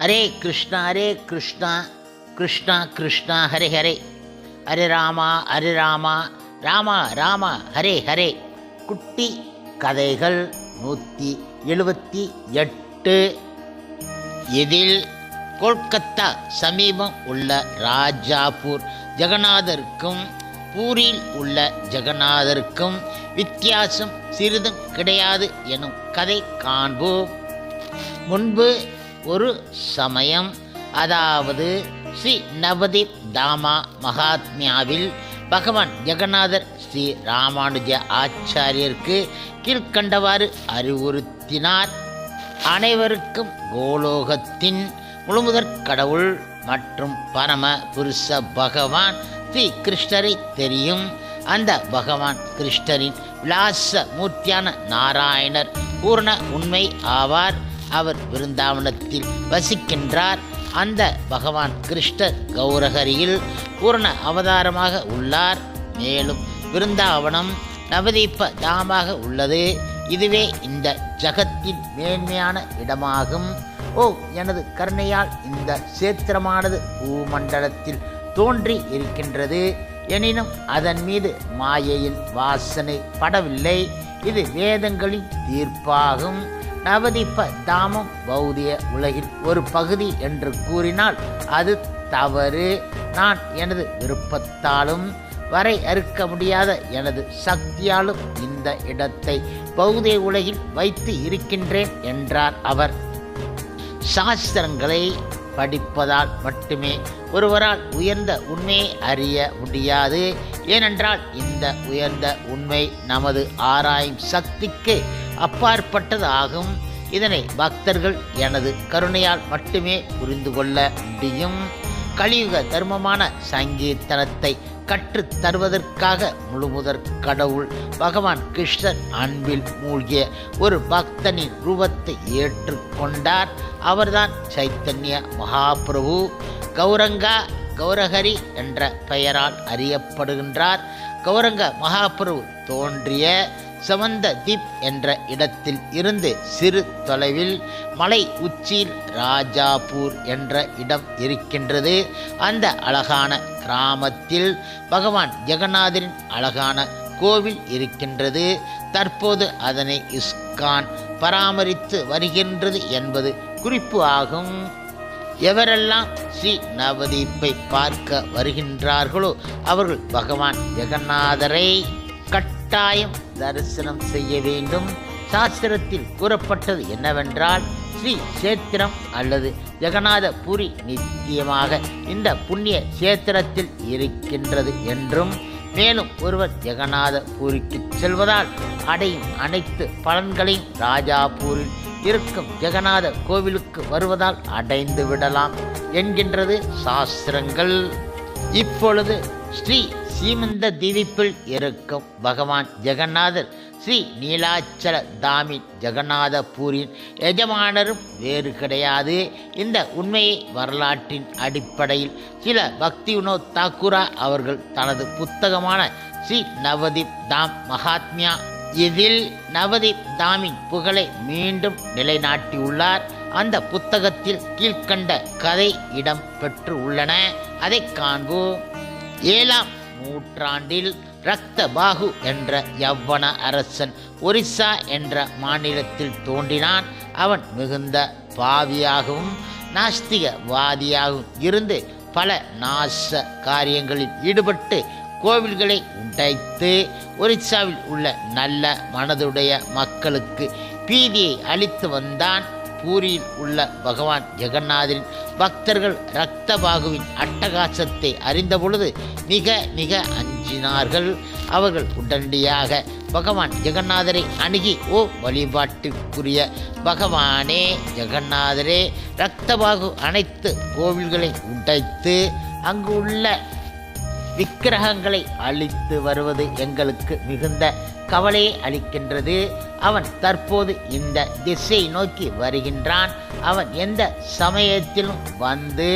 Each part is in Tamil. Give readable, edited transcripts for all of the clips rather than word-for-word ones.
ஹரே கிருஷ்ணா கிருஷ்ணா கிருஷ்ணா ஹரே ஹரே, ஹரே ராமா ராமா ராமா ஹரே ஹரே. குட்டி கதைகள் 178. இதில் கொல்கத்தா சமீபம் உள்ள ராஜாப்பூர் ஜெகநாதருக்கும் பூரியில் உள்ள ஜெகநாதருக்கும் வித்தியாசம் சிறிதும் கிடையாது எனும் கதை காண்போம். முன்பு ஒரு சமயம், அதாவது ஸ்ரீ நவதீப் தாமா மகாத்மியாவில் பகவான் ஜெகநாதர் ஸ்ரீ ராமானுஜ ஆச்சாரியருக்கு கீழ்கண்டவாறு அறிவுறுத்தினார். அனைவருக்கும் கோலோகத்தின் முழுமுதற் கடவுள் மற்றும் பரம புருஷ பகவான் ஸ்ரீ கிருஷ்ணரை தெரியும். அந்த பகவான் கிருஷ்ணரின் விலாச மூர்த்தியான நாராயணர் பூர்ண உண்மை ஆவார். அவர் விருந்தாவனத்தில் வசிக்கின்றார். அந்த பகவான் கிருஷ்ணர் கௌரஹரியில் பூர்ண அவதாரமாக உள்ளார். மேலும் விருந்தாவனம் நவதீப தாமாக உள்ளது. இதுவே இந்த ஜகத்தின் மேன்மையான இடமாகும். ஓ, எனது கருணையால் இந்த சேத்திரமானது பூமண்டலத்தில் தோன்றி இருக்கின்றது. எனினும் அதன் மீது மாயையின் வாசனை படவில்லை. இது வேதங்களின் தீர்ப்பாகும். நவதீப தாமம் பௌதிய உலகில் ஒரு பகுதி என்று கூறினால் அது தவறு. நான் எனது விருப்பத்தாலும் வரையறுக்க முடியாத எனது சக்தியாலும் இந்த இடத்தை பௌதிய உலகில் வைத்து இருக்கின்றேன் என்றார் அவர். சாஸ்திரங்களை படிப்பதால் மட்டுமே ஒருவரால் உயர்ந்த உண்மையை அறிய முடியாது. ஏனென்றால் இந்த உயர்ந்த உண்மை நமது ஆராயும் சக்திக்கு அப்பாற்பட்டது ஆகும். இதனை பக்தர்கள் எனது கருணையால் மட்டுமே புரிந்து கொள்ள முடியும். கலியுக தர்மமான சங்கீர்த்தனத்தை கற்றுத் தருவதற்காக முழுமுதற் கடவுள் பகவான் கிருஷ்ணர் அன்பில் மூழ்கிய ஒரு பக்தனின் ரூபத்தை ஏற்றுக்கொண்டார். அவர்தான் சைத்தன்ய மகாபிரபு. கௌரஹரி என்ற பெயரால் அறியப்படுகின்றார். கௌரங்க மகாபிரபு தோன்றிய சமந்த தீப் என்ற இடத்தில் இருந்து சிறு தொலைவில் மலை உச்சியில் ராஜாப்பூர் என்ற இடம் இருக்கின்றது. அந்த அழகான கிராமத்தில் பகவான் ஜெகநாதரின் அழகான கோவில் இருக்கின்றது. தற்போது அதனை இஸ்கான் பராமரித்து வருகின்றது என்பது குறிப்பு ஆகும். எவரெல்லாம் ஸ்ரீ நவதீப்பை பார்க்க வருகின்றார்களோ அவர்கள் பகவான் ஜெகநாதரை கட்டாயம் தரிசனம் செய்ய வேண்டும். சாஸ்திரத்தில் கூறப்பட்டது என்னவென்றால், ஸ்ரீ சேத்திரம் அல்லது ஜெகநாத புரி நித்தியமாக இந்த புண்ணிய சேத்திரத்தில் இருக்கின்றது என்றும், மேலும் ஒருவர் ஜெகநாத பூரிக்கு செல்வதால் அடையும் அனைத்து பலன்களையும் ராஜாப்பூரில் இருக்கும் ஜெகநாத கோவிலுக்கு வருவதால் அடைந்து விடலாம் என்கின்றது சாஸ்திரங்கள். இப்பொழுது ஸ்ரீ சீமந்த தீவிப்பில் இருக்கும் பகவான் ஜெகநாதர் ஸ்ரீ நீலாச்சல தாமின் ஜெகநாத பூரின் எஜமானரும் வேறு கிடையாது. இந்த உண்மையை வரலாற்றின் அடிப்படையில் சில பக்தி வினோத் தாக்கூரா அவர்கள் தனது புத்தகமான ஸ்ரீ நவதீப் தாம் மகாத்மியா இதில் நவதீப் தாமின் புகழை மீண்டும் நிலைநாட்டியுள்ளார். அந்த புத்தகத்தில் கீழ்கண்ட கதை இடம் பெற்று உள்ளன. அதை காண்போம். 7ஆம் நூற்றாண்டில் ரக்தபாகு என்ற யவ்வன அரசன் ஒரிசா என்ற மாநிலத்தில் தோன்றினான். அவன் மிகுந்த பாவியாகவும் நாஸ்திகவாதியாகவும் இருந்து பல நாச காரியங்களில் ஈடுபட்டு கோவில்களை உடைத்து ஒரிசாவில் உள்ள நல்ல மனதுடைய மக்களுக்கு பீதியை அளித்து வந்தான். பூரியில் உள்ள பகவான் ஜெகநாதரின் பக்தர்கள் ரக்தபாகுவின் அட்டகாசத்தை அறிந்தபொழுது மிக மிக அஞ்சினார்கள். அவர்கள் உடனடியாக பகவான் ஜெகநாதரை அணுகி, ஓ வழிபாட்டிற்குரிய பகவானே ஜெகநாதரே, ரக்தபாகு அனைத்து கோவில்களை உடைத்து அங்கு உள்ள விக்கிரகங்களை அழித்து வருவது எங்களுக்கு மிகுந்த கவலையை அளிக்கின்றது. அவன் தற்போது இந்த திசையை நோக்கி வருகின்றான். அவன் எந்த சமயத்திலும் வந்து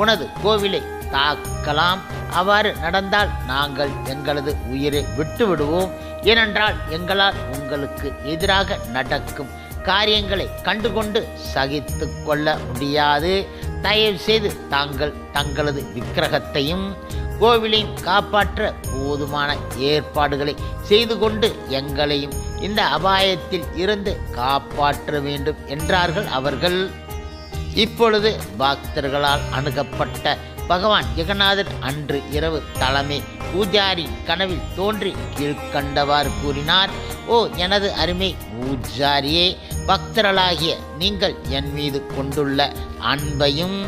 உனது கோவிலை தாக்கலாம். அவ்வாறு நடந்தால் நாங்கள் எங்களது உயிரை விட்டு விடுவோம். ஏனென்றால் எங்களால் உங்களுக்கு எதிராக நடக்கும் காரியங்களை கண்டுகொண்டு சகித்து கொள்ள முடியாது. தயவு செய்து தாங்கள் தங்களது விக்கிரகத்தையும் கோவிலையும் காப்பாற்ற போதுமான ஏற்பாடுகளை செய்து கொண்டு எங்களையும் இந்த அபாயத்தில் இருந்து காப்பாற்ற வேண்டும் என்றார்கள் அவர்கள். இப்பொழுது பக்தர்களால் அணுகப்பட்ட பகவான் ஜெகநாதர் அன்று இரவு தலைமை பூஜாரி கனவில் தோன்றி கீழ்கண்டவாறு கூறினார். ஓ எனது அருமை பூஜாரியே, பக்தர்களாகிய நீங்கள் என் மீது கொண்டுள்ள அன்பையும்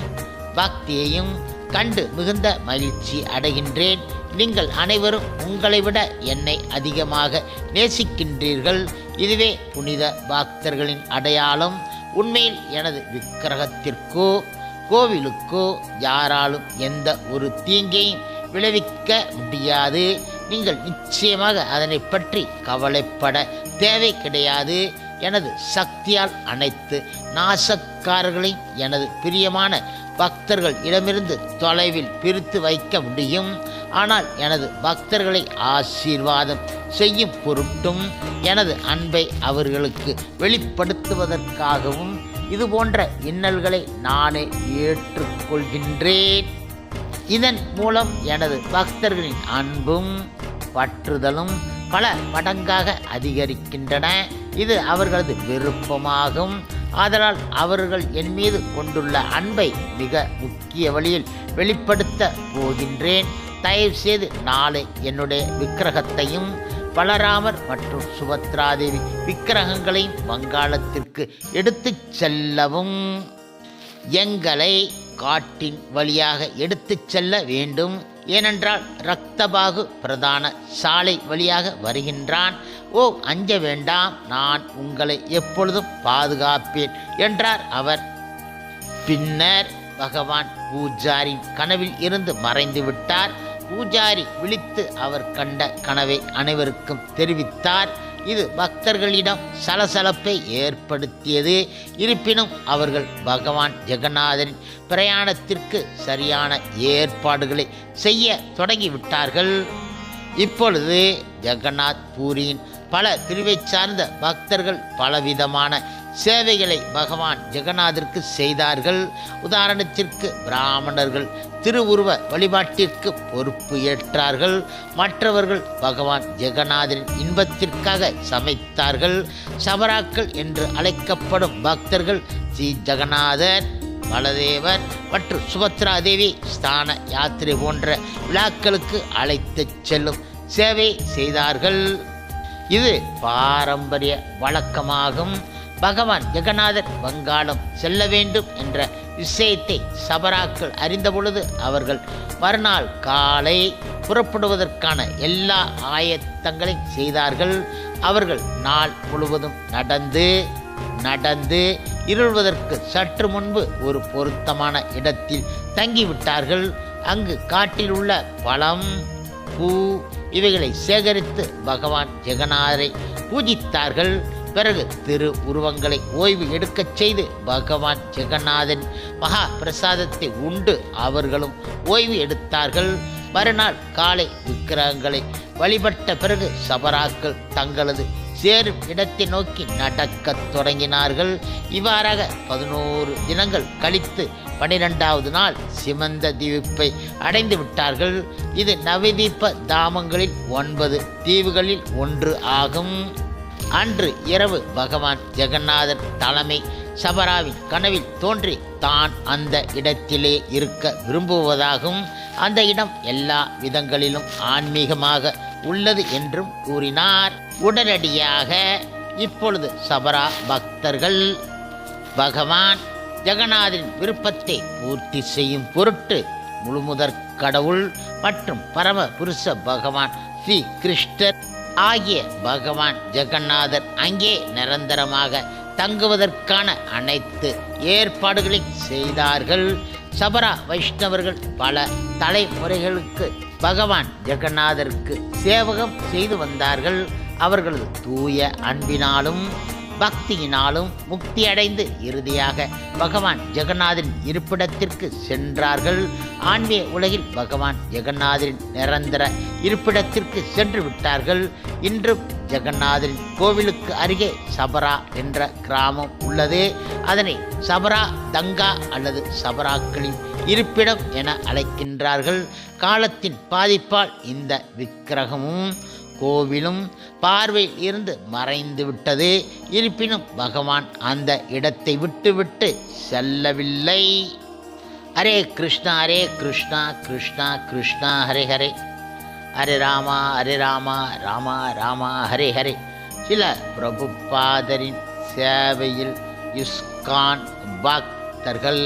பக்தியையும் கண்டு மிகுந்த மகிழ்ச்சி அடைகின்றேன். நீங்கள் அனைவரும் உங்களை விட என்னை அதிகமாக நேசிக்கின்றீர்கள். இதுவே புனித பக்தர்களின் அடையாளம். உண்மையில் எனது விக்கிரகத்திற்கோ கோவிலுக்கோ யாராலும் எந்த ஒரு தீங்கையும் விளைவிக்க முடியாது. நீங்கள் நிச்சயமாக அதனை பற்றி கவலைப்பட தேவை கிடையாது. எனது சக்தியால் அனைத்து நாசக்காரர்களையும் எனது பிரியமான பக்தர்கள் இடமிருந்து தொலைவில் பிரித்து வைக்க முடியும். ஆனால் எனது பக்தர்களை ஆசீர்வாதம் செய்யும் பொருட்டும் எனது அன்பை அவர்களுக்கு வெளிப்படுத்துவதற்காகவும் இது போன்ற இன்னல்களை நானே ஏற்றுக்கொள்கின்றேன். இதன் மூலம் எனது பக்தர்களின் அன்பும் பற்றுதலும் பல மடங்காக அதிகரிக்கின்றன. இது அவர்களது விருப்பமாகும். ஆதலால் அவர்கள் என் மீது கொண்டுள்ள அன்பை மிக முக்கிய வழியில் வெளிப்படுத்த போகின்றேன். தயவு செய்து நாளை என்னுடைய விக்கிரகத்தையும் பலராமர் மற்றும் சுபத்ராதேவி விக்கிரகங்களையும் வங்காளத்திற்கு எடுத்துச் செல்லவும். எங்களை காட்டின் வழியாக எடுத்துச் செல்ல வேண்டும். ஏனென்றால் ரக்தபாகு பிரதான சாலை வழியாக வருகின்றான். ஓ அஞ்ச வேண்டாம், நான் உங்களை எப்பொழுதும் பாதுகாப்பேன் என்றார் அவர். பின்னர் பகவான் பூஜாரின் கனவில் இருந்து மறைந்து விட்டார். பூஜாரி விழித்து அவர் கண்ட கனவை அனைவருக்கும் தெரிவித்தார். இது பக்தர்களிடம் சலசலப்பை ஏற்படுத்தியது. இருப்பினும் அவர்கள் பகவான் ஜெகநாதரின் பிரயாணத்திற்கு சரியான ஏற்பாடுகளை செய்ய தொடங்கிவிட்டார்கள். இப்பொழுது ஜெகநாத் பூரியின் பல பிரிவை சார்ந்த பக்தர்கள் பலவிதமான சேவைகளை பகவான் ஜெகநாதருக்கு செய்தார்கள். உதாரணத்திற்கு பிராமணர்கள் திருவுருவ வழிபாட்டிற்கு பொறுப்பு ஏற்றார்கள். மற்றவர்கள் பகவான் ஜெகநாதரின் இன்பத்திற்காக சமைத்தார்கள். சபராக்கள் என்று அழைக்கப்படும் பக்தர்கள் ஸ்ரீ ஜெகநாதர், பலதேவர் மற்றும் சுபத்ரா தேவி ஸ்தான யாத்திரை போன்ற விழாக்களுக்கு அழைத்துச் செல்லும் சேவை செய்தார்கள். இது பாரம்பரிய வழக்கமாகும். பகவான் ஜெகநாதர் வங்காளம் செல்ல வேண்டும் என்ற விஷயத்தை சபராக்கள் அறிந்தபொழுது அவர்கள் மறுநாள் காலை புறப்படுவதற்கான எல்லா ஆயத்தங்களையும் செய்தார்கள். அவர்கள் நாள் முழுவதும் நடந்து இருள்வதற்கு சற்று முன்பு ஒரு பொருத்தமான இடத்தில் தங்கிவிட்டார்கள். அங்கு காட்டில் உள்ள பழம், பூ இவைகளை சேகரித்து பகவான் ஜெகநாதரை பூஜித்தார்கள். பிறகு திரு உருவங்களை ஓய்வு எடுக்கச் செய்து பகவான் ஜெகநாதன் மகா பிரசாதத்தை உண்டு அவர்களும் ஓய்வு எடுத்தார்கள். மறுநாள் காலை விக்கிரகங்களை வழிபட்ட பிறகு சபராக்கள் தங்களது சேரும் இடத்தை நோக்கி நடக்கத் தொடங்கினார்கள். இவ்வாறாக 11 தினங்கள் கழித்து 12வது நாள் சிமந்த தீபத்தை அடைந்து விட்டார்கள். இது நவதீப தாமங்களில் 9 தீவுகளில் ஒன்று ஆகும். அன்று இரவு பகவான் ஜெகநாதர் தலைமை சபராவின் கனவில் தோன்றி தான் அந்த இடத்திலே இருக்க விரும்புவதாகவும் அந்த இடம் எல்லா விதங்களிலும் ஆன்மீகமாக உள்ளது என்றும் கூறினார். உடனடியாக இப்பொழுது சபரா பக்தர்கள் பகவான் ஜெகநாதரின் விருப்பத்தை பூர்த்தி செய்யும் பொருட்டு முழுமுதற் கடவுள் மற்றும் பரம புருஷ பகவான் ஸ்ரீ கிருஷ்ணர் ஆகிய பகவான் ஜெகநாதர் அங்கே நிரந்தரமாக தங்குவதற்கான அனைத்து ஏற்பாடுகளையும் செய்தார்கள். சபரா வைஷ்ணவர்கள் பல தலைமுறைகளுக்கு பகவான் ஜெகநாதருக்கு சேவகம் செய்து வந்தார்கள். அவர்களது தூய அன்பினாலும் பக்தியினாலும் முக்தியடைந்து இறுதியாக பகவான் ஜெகநாதரின் இருப்பிடத்திற்கு சென்றார்கள். ஆன்மீக உலகில் பகவான் ஜெகநாதரின் நிரந்தர இருப்பிடத்திற்கு சென்று விட்டார்கள். இன்றும் ஜெகநாதரின் கோவிலுக்கு அருகே சபரா என்ற கிராமம் உள்ளது. அதனை சபரா தங்கா அல்லது சபராக்களின் இருப்பிடம் என அழைக்கின்றார்கள். காலத்தின் பாதிப்பால் இந்த விக்கிரகமும் கோவிலும் பார்வையில் இருந்து மறைந்து விட்டது. இருப்பினும் பகவான் அந்த இடத்தை விட்டு செல்லவில்லை. ஹரே கிருஷ்ணா கிருஷ்ணா கிருஷ்ணா ஹரே ஹரே, ஹரே ராமா ராமா ராமா ஹரே ஹரே. சில பிரபுபாதரின் சேவையில் இஸ்கான் பக்தர்கள்.